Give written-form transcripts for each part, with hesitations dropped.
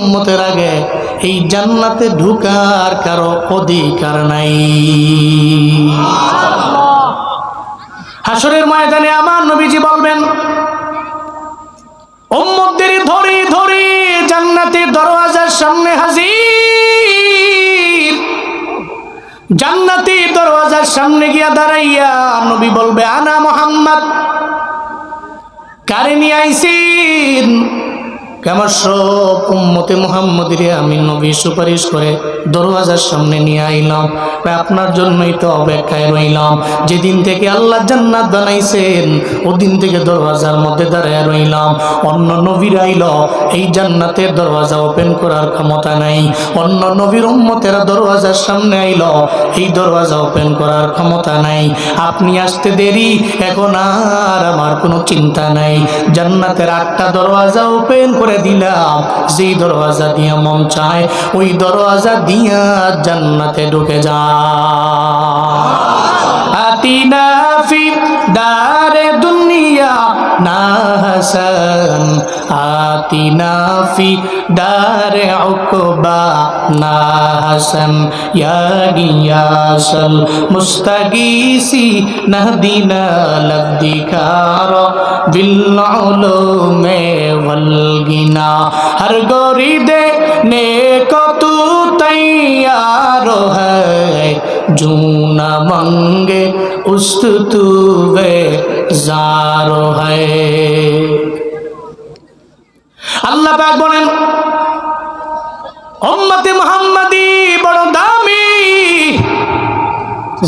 উম্মতের আগে এই জান্নাতে ঢোকার কারো অধিকার নাই। হাসরের ময়দানে আমার নবীজি বলবেন, উম্মতদের ধরে ধরে জান্নাতের দরওয়াজার সামনে হাজির। জান্নাতের দরওয়াজার সামনে গিয়া দাঁড়াইয়া নবী বলবে, আনা মুহাম্মদ, কারে নিয়ে আইছেন? আমার সব উম্মতে মুহাম্মদীরে আমি নবী সুপারিশ করে দরওয়াজার সামনে নিয়ে আইলাম, আপনার জন্যই তো অপেক্ষায় রইলাম। যেদিন থেকে আল্লাহ জান্নাত বানাইছেন ওদিন থেকে দরওয়াজার মধ্যে দাঁড়ায় রইলাম। অন্য নবীর আইল, এই জান্নাতের দরওয়াজা ওপেন করার ক্ষমতা নাই। অন্য নবীর উম্মতেরা দরওয়াজার সামনে আইল, এই দরওয়াজা ওপেন করার ক্ষমতা নাই। আপনি আসতে দেরি, এখন আর আমার কোনো চিন্তা নাই। জান্নাতের 8টা দরওয়াজা ওপেন করে দিলাম, যেই দরওয়াজা দিয়া মন চায় ওই দরওয়াজা দিয়া জান্নাতে ঢুকে যা। আতিনা ফি দারে দুনিয়া না হাসান, আতিনা ফি দারে উকবা না হাসান, ইয়া গিয়াসাল মুস্তাগীসি নাহদিনা লবদিকার বিল উলুমে ওয়াল গিনা। हर गोरी देने को तू तैयार है, जो न मांगे उस तू बेजार है। আল্লাহ পাক বলেন, উম্মতে মুহাম্মাদি বড় দামি,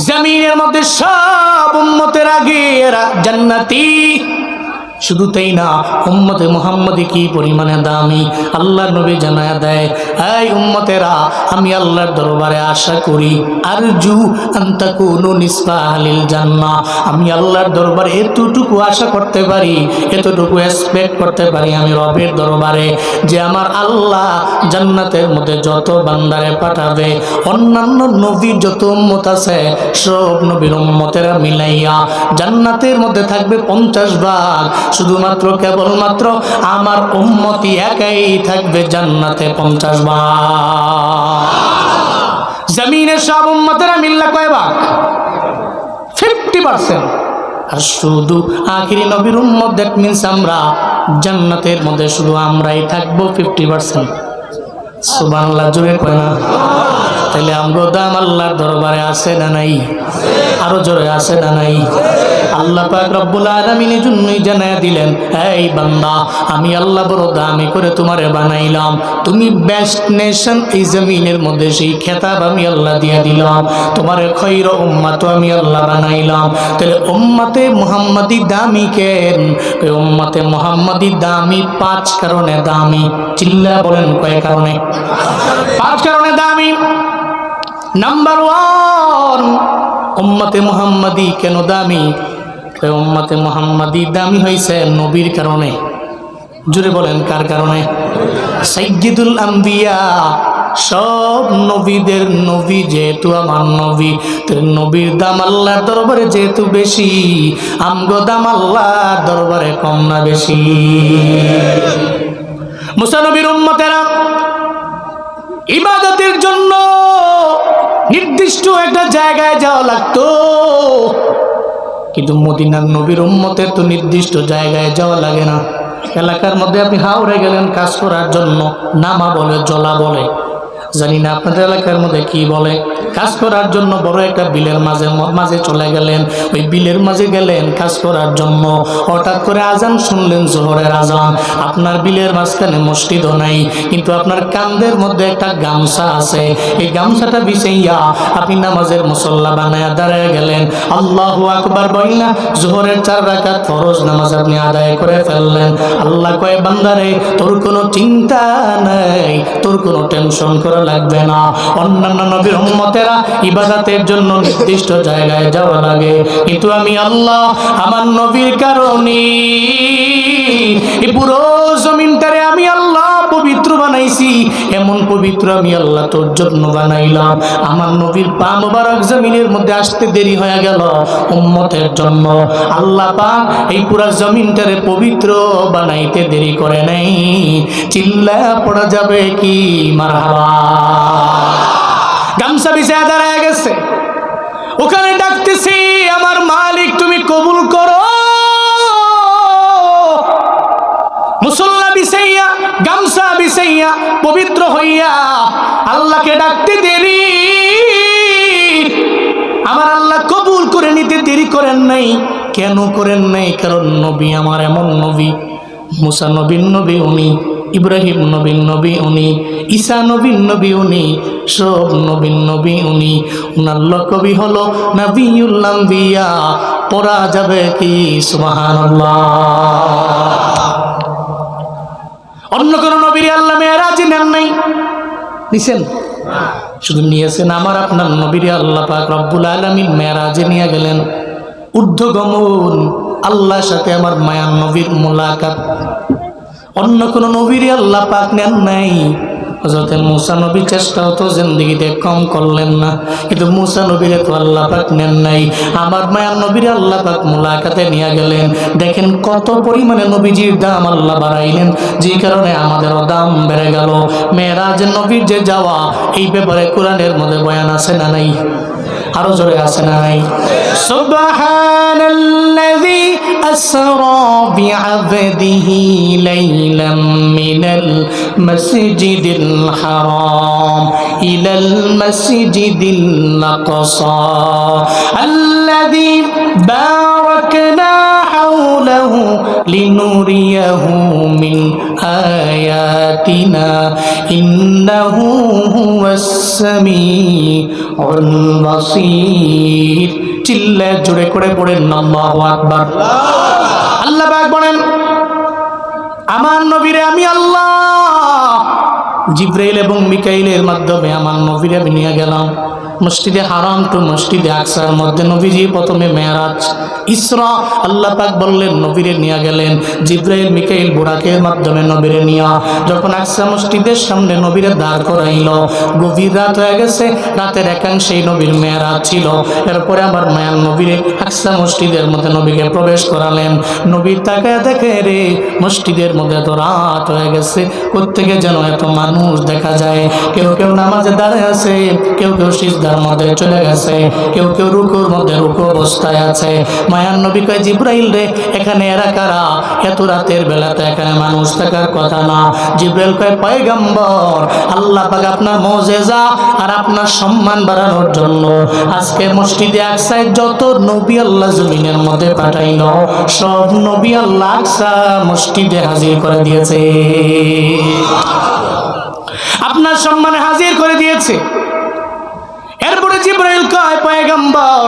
জমিনের মধ্যে সব উম্মতের আগে এরা জান্নাতি। শুধু তাই না, উম্মতে মুহাম্মাদি কি পরিমাণে দামি আল্লাহর নবী জানায়া দেয়, এই উম্মতেরা আমি আল্লাহর দরবারে আশা করি, আরজু আন তাকুনু নিসফা আহলিল জান্নাহ, আমি আল্লাহর দরবারে এতটুকু আশা করতে পারি, এতটুকু এক্সপেক্ট করতে পারি আমি রবের দরবারে, যে আমার আল্লাহ জান্নাতের মধ্যে যত বান্দারে পাঠাবে, অন্যান্য নবীর যত উম্মত আছে সব নবীর উম্মতেরা মিলাইয়া জান্নাতের মধ্যে থাকবে 50 ভাগ। শুধুমাত্র কেবলমাত্র আমার উম্মতি একাই থাকবে জান্নাতে 50 ভাগ। জমিনের সব উম্মতেরা মিললে কয় ভাগ? 50%। আর শুধু আখিরি নবীর উম্মত, দ্যাট মিন্স আমরা জান্নাতের মধ্যে শুধু আমরাই থাকবো 50%। সুবহানাল্লাহ, জোরে কয় না? তাহলে আমগো দাম আল্লাহর দরবারে আছে না নাই? আরো জোরে আছে না নাই? আল্লাহ পাক রব্বুল আলামিনের জন্যই জানায়া দিলেন, এই বান্দা আমি আল্লাহ বড় দামি করে তোমারে বানাইলাম, তুমি বেস্ট নেশন এই জমিনের মধ্যে, সেই খেতাব আমি আল্লাহ দিয়ে দিলাম। তোমারে খৈর উম্মাত আমি আল্লাহ বানাইলাম। তাহলে উম্মতে মুহাম্মাদি দামি কেন? ওই উম্মতে মুহাম্মাদি দামি 5 কারণে দামি। চিল্লা বলেন কয় কারণে? 5 কারণে দামি। নাম্বার 1, উম্মতে মুহাম্মাদি কেন দামি? উম্মতে মুহাম্মাদি দামি হইছে নবীর কারণে। জুড়ে বলেন কার কারণে? সাইয়্যিদুল আম্বিয়া, সব নবীদের নবী যেহেতু আমার নবী, তো নবীর দাম আল্লাহর দরবারে যেহেতু বেশি, আমগো দাম আল্লাহর দরবারে কম না বেশি? মুসা নবীর উম্মতেরা ইবাদতের জন্য নির্দিষ্ট একটা জায়গায় যাওয়া লাগতো, কিন্তু মদিনার নবীর উম্মতের তো নির্দিষ্ট জায়গায় যাওয়া লাগে না। এলাকার মধ্যে আপনি হাওড়ে গেলেন কাজ করার জন্য, নামা বলে, জলা বলে, জানি না আপনাদের এলাকার মধ্যে কি বলে, কাজ করার জন্য বড় একটা বিলের মাঝে চলে গেলেন, ওই বিলের মাঝে গেলেন কাজ করার জন্য, হঠাৎ করে আজান শুনলেন, জোহরের আজান। আপনার বিলের মাঝখানে মসজিদও নাই, কিন্তু আপনার কাঁধের মধ্যে একটা গামছা আছে, এই গামছাটা বিছাইয়া আপনি নামাজের মুসল্লা বানায়া দাঁড়ায় গেলেন, আল্লাহু আকবার বললা জোহরের 4 রাকাত ফরজ নামাজ আপনি আদায় করে ফেললেন। আল্লাহ কয়, বান্দারে তোর কোনো চিন্তা নাই, তোর কোনো টেনশন করা লাগবে না। অন্যান্য নবীর উম্মতেরা ইবাদতের জন্য নির্দিষ্ট জায়গায় যাওয়া লাগে, কিন্তু আমি আল্লাহ আমার নবীর কারণে এই পুরো জমিনটারে আমি আল্লাহ পবিত্র বানাইছি, এমন পবিত্র আমি আল্লাহ তোর জন্য বানাইলাম। আমার নবীর পা মোবারক জমিনের মধ্যে আসতে দেরি হয়ে গেল উম্মতের জন্য। আল্লাহ পাক এই পুরা জমিনটারে পবিত্র বানাইতে দেরি করে নাই। চিল্লা পড়া যাবে কি মারহাবা। গামছা বিছায়া দাঁড়ায় গেছে, ওখানে ডাকতেছি, আমার মালিক তুমি কবুল করো। মুসল্লা বিছাইয়া গামছা বিছাইয়া পবিত্র হইয়া আল্লাহকে ডাকতে দেরি, আমার আল্লাহ কবুল করে নিতে দেরি করেন নাই। কেন করেন নাই? কারণ নবী আমার এমন নবী, মুসা নবীর নবী উনি, ইব্রাহিম নবীর নবী উনি, ঈসা নবীর নবী উনি, সব নবীর নবী উনি। উনার লকবি হলো নবিউল আম্বিয়া। পড়া যাবে কি সুবহানাল্লাহ। অন্য কোন নবীর আল্লাহ মেরাজে নেন নাই, নিছেন? শুধু নিয়েছেন আমার আপনার নবীর আল্লাহ পাক রব্বুল আলামিন মেরাজে নিয়ে গেলেন। ঊর্ধ্বগমন, আল্লাহর সাথে আমার মায়ার নবীর মুলাকাত। অন্য কোন নবীর আল্লাহ পাক নেন নাই। হযরত মুসা নবী চেষ্টাও তো জিন্দেগিতে কম করলেন না, কিন্তু মুসা নবীরে তো আল্লাহ পাক নেন নাই। আমার মায়ার নবীর আল্লাহ পাক মুলাকাতে নিয়ে গেলেন। দেখেন কত পরিমাণে নবীজির দাম আল্লাহ বাড়াইলেন, যে কারণে আমাদেরও দাম বেড়ে গেল। মেরাজ নবীর যে যাওয়া, এই ব্যাপারে কোরআনের মধ্যে বয়ান আছে না নাই? আরো জোরে আছে না নাই? সুবহানাল্লাযী আসরা বিআবদিহি লাইলাম মিনাল মাসজিদিল হারাম ইলাল মাসজিদিল আকসা আল্লাযী বারাকনা হাওলাহু লিনুরিয়াহু মিন আয়াতিনা ইন্নাহু হুয়াস সামিউল বাসীর। চিল্লা জোরে করে পড়েন আল্লাহু আকবার। আল্লাহ পাক বলেন, আমার নবীরে আমি আল্লাহ জিবরাইল এবং মিকাইলের মাধ্যমে আমার নবীরে আমি নিয়ে গেলাম মসজিদে হারাম টু মসজিদে আকসার মধ্যে। নবীজি প্রথমে মেরাজ ইসরা, আল্লাহ পাক বললেন নবীরে নিয়ে গেলেন জিবরাইল মিকাইল বুরাকের মাধ্যমে নবীরে নিয়া। যখন আকসা মসজিদের সামনে নবীরে দাঁড় করাইল, গভীর রাত হয়ে গেছে, রাতের একাংশেই নবীর মেরাজ ছিল। এরপরে আমার মায়ার নবীরে আকসা মসজিদের মধ্যে নবীকে প্রবেশ করালেন। নবী তাকায় দেখে, রে মসজিদের মধ্যে তো রাত হয়ে গেছে, কোত্থেকে যেন এত মানুষ দেখা যায়। কেউ কেউ নামাজে দাঁড়িয়ে আছে, কেউ কেউ সিজদার মধ্যে চলে গেছে, কেউ কেউ রুকুর মধ্যে রুকু অবস্থায় আছে। মায়ার নবী কয়, জিবরাইল রে, এখানে এরা কারা? এত রাতের বেলাতে এখানে মানুষ থাকার কথা না। জিবরাইল কয়, পয়গম্বর, আল্লাহ পাক আপনার মুজিজা আর আপনার সম্মান বাড়ানোর জন্য আজকে মসজিদে আকসায় যত নবী আল্লাহ জমিনের মধ্যে পাঠাইলো, সব নবী আল্লাহ আকসা মসজিদে হাজির করে দিয়েছে, আপনার সম্মানে হাজির করে দিয়েছে। এরপরে জিবরাইল কয়, পয়গম্বর,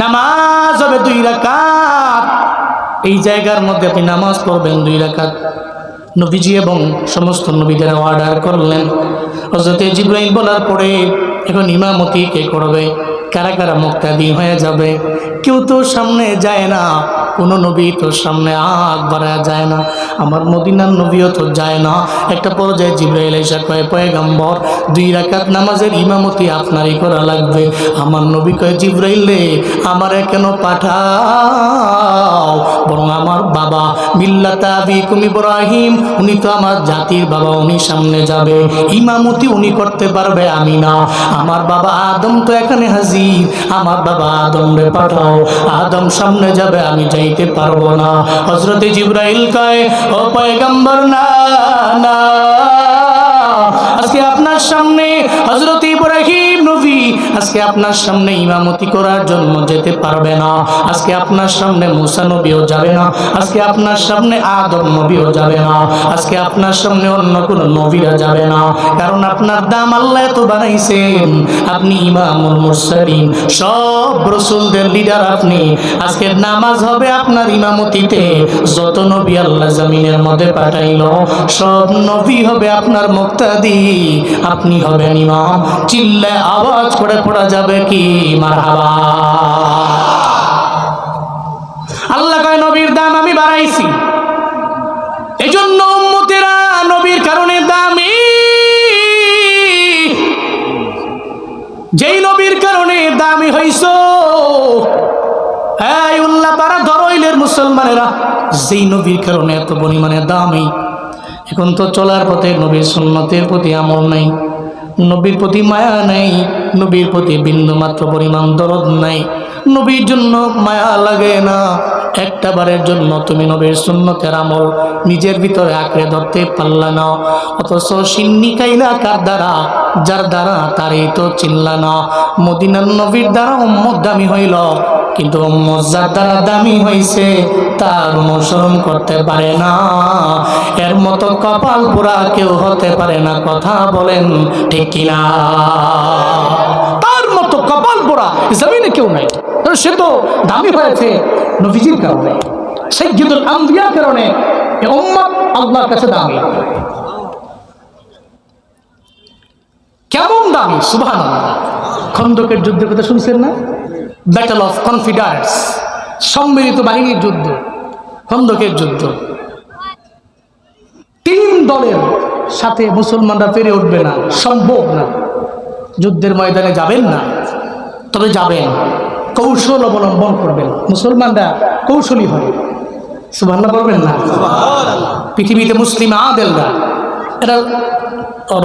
নামাজ হবে 2 রাকাত, এই জায়গার মধ্যে আপনি নামাজ পড়বেন 2 রাকাত। নবীজি এবং সমস্ত নবীদের অর্ডার করলেন। হযরত জিবরাইল বলার পরে এখন ইমামতি কে করবে? কারা কারা মুক্তাদি হয়ে যাবে? কেউ তো সামনে যায় না, কোনো নবী তো সামনে আগ বাড়ায় যায় না, আমার মদিনার নবীও তো যায় না। একটা পর্যায়ে জিবরাইল এসে কয়, পয়গম্বর, 2 রাকাত নামাজের ইমামতি আপনারই করা লাগবে। আমার নবী কয়, জিবরাইল রে, আমারে কেন পাঠাও? বরং আমার বাবা মিল্লাতা আবিকুম ইব্রাহিম, উনি তো আমার জাতির বাবা, উনি সামনে যাবে, ইমামতি উনি করতে পারবে, আমি না। আমার বাবা আদম তো এখানে হাজির, আমার বাবা আদম রে পাঠাও, আদম সামনে যাবে, আমি যাইতে পারবো না। হযরত জিবরাইল কয়, ও পয়গম্বর, না না, আজকে আপনার সামনে হযরত ইব্রাহিম নবী আজকে আপনার সামনে ইমামতি করার জন্য যেতে পারবে না। আজকে আপনার সামনে মুসা নবীও যাবে না, আজকে আপনার সামনে আদম নবীও যাবে না, আজকে আপনার সামনে অন্য কোন নবীরা যাবে না। কারণ আপনার দাম আল্লাহ এত বানাইছেন, আপনি ইমামুল মুরসালিন, সব রাসূলদের লিডার আপনি। আজকে নামাজ হবে আপনার ইমামতিতে। যত নবী আল্লাহ জমিনের মধ্যে পাঠাইলো, সব নবী হবে আপনার মুক্তাদি, আপনি হবেন ইমাম। চিল্লায় আওয়াজ করে পড়া যাবে কি মারহাবা। আল্লাহ কয়, নবীর দাম আমি বাড়াইছি, এজন্য উম্মত উম্মতেরা নবীর কারণে দামি, যেই নবীর কারণে দামি হইছো। হ্যাঁ উল্লাহ পাড়া ধরইলের মুসলমানেরা, যেই নবীর কারণে এত পরিমাণে দামি, এখন তো চলার পথে নবীর সুন্নতের প্রতি আমল নাই, নবীর প্রতি মায়া নাই, নবীর প্রতি বিন্দু মাত্র পরিমাণ দরদ নাই, নবীর জন্য মায়া লাগে না। একটা বারের জন্য তুমি নবীর সুন্নতের আমল নিজের ভিতরে আঁকড়ে ধরতে পারলা না, অথচ সিন্নি খাইলা কার দ্বারা? যার দ্বারা তারই তো চিনলা না। মদিনার নবীর দ্বারা উম্মত দামি হইল, কিন্তু উম্মত যার দ্বারা দামি হইছে তার অনুসরণ করতে পারে না। এর মতো কপাল পোড়া কেউ হতে পারে না, কথা বলেন ঠিক কিনা? তার মতো কপাল পোড়া জমিনে কেউ নাই। সে তো দামি হয়েছে নবীজির কারণে, সাইয়্যিদুল আম্বিয়ার কারণে এই উম্মত আল্লাহর কাছে দামি। কেমন দামি? সুবহানাল্লাহ। খন্দকের যুদ্ধের কথা শুনছেন না? ব্যাটল অফ কনফিডেন্স, সম্মিলিত বাহিনীর যুদ্ধ, খন্দকের যুদ্ধ। 3 দলের সাথে মুসলমানরা পেরে উঠবে না, সম্ভব না। যুদ্ধের ময়দানে যাবেন না, তবে যাবেন, কৌশল অবলম্বন করবেন। মুসলমানরা কৌশলী হয়, সুবহানাল্লাহ বলবেন না? পৃথিবীতে মুসলিম আদেলরা এরা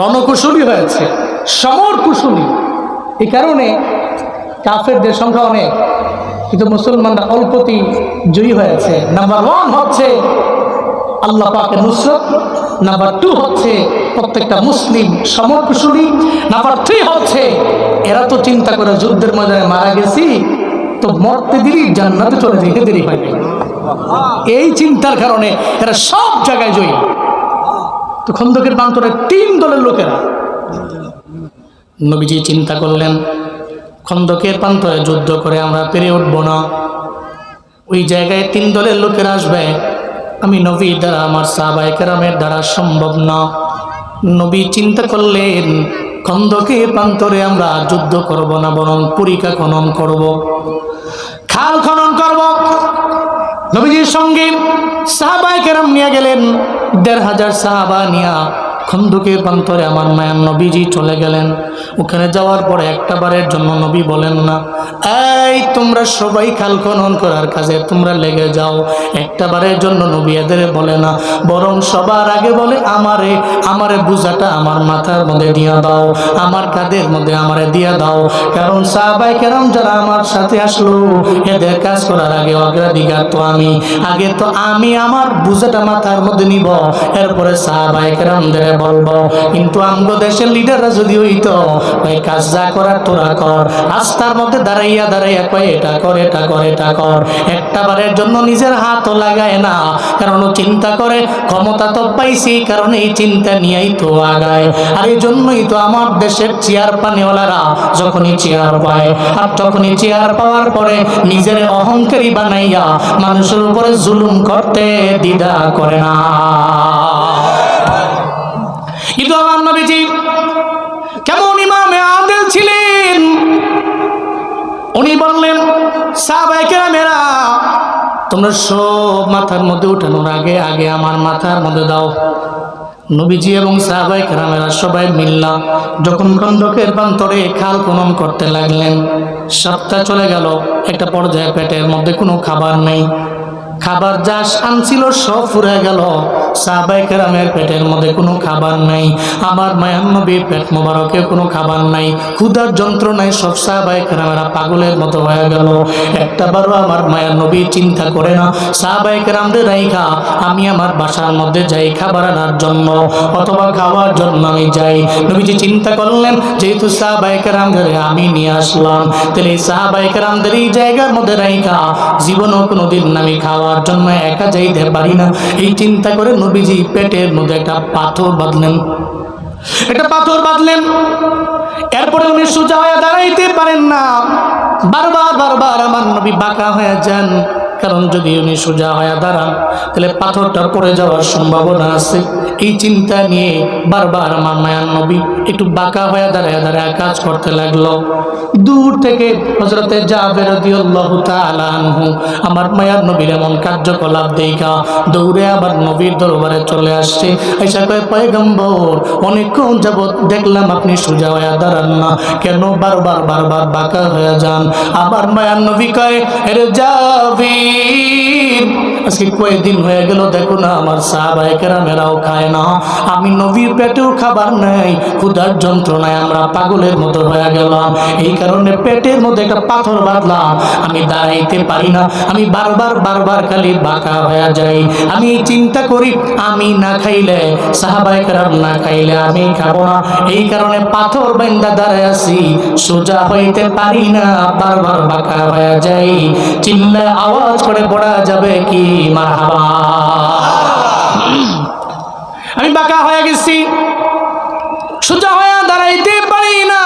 রণকুশলী হয়েছে, সমর কুশলী। এই কারণে কাফেরদের সংখ্যা অনেক, কিন্তু মুসলমানরা অল্পতেই জয়ী হয়েছে। নাম্বার 1 হচ্ছে আল্লাহ পাকের নুসরত, নাম্বার 2 হচ্ছে প্রত্যেকটা মুসলিম সমর কুশলী, নাম্বার 3 হচ্ছে এরা তো চিন্তা করে যুদ্ধের ময়দানে মারা গেছি তো মরতে দেরি, জান্নাতে চলে যেতে দেরি হয়। এই চিন্তার কারণে এরা সব জায়গায় জয়ী। তো খন্দকের প্রান্তরে 3 দলের লোকেরা, নবীজি চিন্তা করলেন খন্দকের প্রান্তরে যুদ্ধ করে আমরা পেরে উঠবো না, ওই জায়গায় 3 দলের লোকেরা আসবে, আমি নবীর দ্বারা আমার সাহাবায়ে কেরামের দ্বারা সম্ভব না। নবী চিন্তা করলেন খন্দকের প্রান্তরে আমরা যুদ্ধ করব না, বরং পরিখা খনন করব, খাল খনন করব। নবীজির সঙ্গে সাহাবায়ে কেরাম নিয়ে গেলেন, 1500 সাহাবা নিয়া খন্দকের প্রান্তরে আমার মায়ার নবীজি চলে গেলেন। ওখানে যাওয়ার পরে একটা বারের জন্য নবী বলেন না, এই তোমরা সবাই খাল খনন করার কাজে তোমরা লেগে যাও। একটা বারের জন্য নবী এদের বলে না, বরং সবার আগে বলে আমারে বুঝাটা আমার মাথার মধ্যে দিয়া দাও, আমার কাঁধের মধ্যে আমারে দিয়া দাও। কারণ সাহাবায়ে কেরাম যারা আমার সাথে আসলো এদের কাজ করার আগে অগ্রাধিকার তো আমি, আগে তো আমি আমার বুঝাটা মাথার মধ্যে নিব, এরপরে সাহাবায়ে কেরামদের বলবো। কিন্তু আমগো দেশের লিডাররা যদি হইতো ওই কাজ যা করার তোরা কর, রাস্তার মধ্যে দাঁড়াইয়া দাঁড়াইয়া কয় এটা কর এটা কর এটা কর, একটা বারের জন্য নিজের হাতও লাগায় না। কারণ ও চিন্তা করে ক্ষমতা তো পাইছি, কারণ এই চিন্তা নিয়েই তো আগায়। আর এই জন্যই তো আমার দেশের চেয়ার পানিওয়ালারা যখনই চেয়ার পায় আর তখনই চেয়ার পাওয়ার পরে নিজের অহংকারী বানাইয়া মানুষের উপরে জুলুম করতে দ্বিধা করে না। কিন্তু আমার নবীজি কেমন ইমামে আদেল ছিলেন, উনি বললেন সাহাবায়ে কেরামেরা তোমরা সব মাথার মধ্যে উঠানোর আগে আগে আমার মাথার মধ্যে দাও। নবীজি এবং সাহাবায়ে কেরামেরা সবাই মিললা যখন খন্দকের প্রান্তরে খাল খনন করতে লাগলেন, সপ্তাহ চলে গেল, একটা পর্যায়ে পেটের মধ্যে কোনো খাবার নেই, খাবার যা আনছিল সব ফুরে গেল। সাহাবায়ে কেরামের পেটের মধ্যে কোনো খাবার নাই, আমার মায়ার নবীর পেট মোবারকে কোনো খাবার নাই, ক্ষুধার যন্ত্রণায় সব সাহাবায়ে কেরামেরা পাগলের মতো হয়ে গেল। একটা বারও আমার মায়ার নবী চিন্তা করে না সাহাবায়ে কেরামদের রাইখা আমি আমার বাসার মধ্যে যাই খাবার আনার জন্য অথবা খাওয়ার জন্য আমি যাই। নবীজি চিন্তা করলেন যেহেতু সাহাবায়ে কেরামদের আমি নিয়ে আসলাম, তাহলে এই সাহাবায়ে কেরামদের এই জায়গার মধ্যে রাইখা জীবনও কোনোদিন আমি খাওয়ার জন্য একা যাইতে পারি না। এই চিন্তা করে নবীজি পেটের মধ্যে একটা পাথর বাঁধলেন, এরপরে উনি সোজা হয়ে দাঁড়াইতে পারেন না, বারবার আমার নবী বাঁকা হয়ে যান, কারণ যদি উনি সোজা হয়ে দাঁড়ান তাহলে পাথরটা পড়ে যাওয়ার সম্ভাবনা আছে। এই চিন্তা নিয়ে বারবার আমার মায়ার নবী একটু বাঁকা হয়ে দাঁড়ায় দাঁড়ায় কাজ করতে লাগলো। দূর থেকে হযরতে জাবের রাদিয়াল্লাহু তাআলা আনহু আমার মায়ার নবীর এমন কার্যকলাপ দেখা দৌড়ে আবার নবীর দরবারে চলে আসছে। আয়েশা কয়, পয়গম্বর, অনেকক্ষণ যাবত দেখলাম আপনি সোজা হয়ে দাঁড়ান না, কেন বারবার বারবার বাঁকা হয়ে যান? আবার মায়ার নবী কয়, আরে জাবির, আজকে কয়েকদিন হয়ে গেল দেখো না আমার সাহাবায়ে কেরামেরাও খায় না, আমি নবীর পেটেও খাবার নাই, ক্ষুধার যন্ত্রণায় আমরা পাগলের মতো হয়ে গেলাম, এই কারণে পেটের মধ্যে একটা পাথর বাঁধলাম, আমি দাঁড়াইতে পারি না, আমি বারবার বারবার খালি বাঁকা হয়ে যাই। আমি চিন্তা করি আমি না খাইলে সাহাবায়ে কেরাম না খাইলে আমি খাবো না, এই কারণে পাথর বাঁধা দাঁড়ায় আছি, সোজা হইতে পারি না, বারবার বাঁকা হয়ে যাই। চিল্লা আওয়াজ করে পড়া যাবে কি মারহাবা? আমি বাঁকা হয়ে গেছি, সোজা হয়ে দাঁড়াইতে পারি না।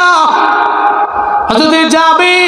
হযরত জাবির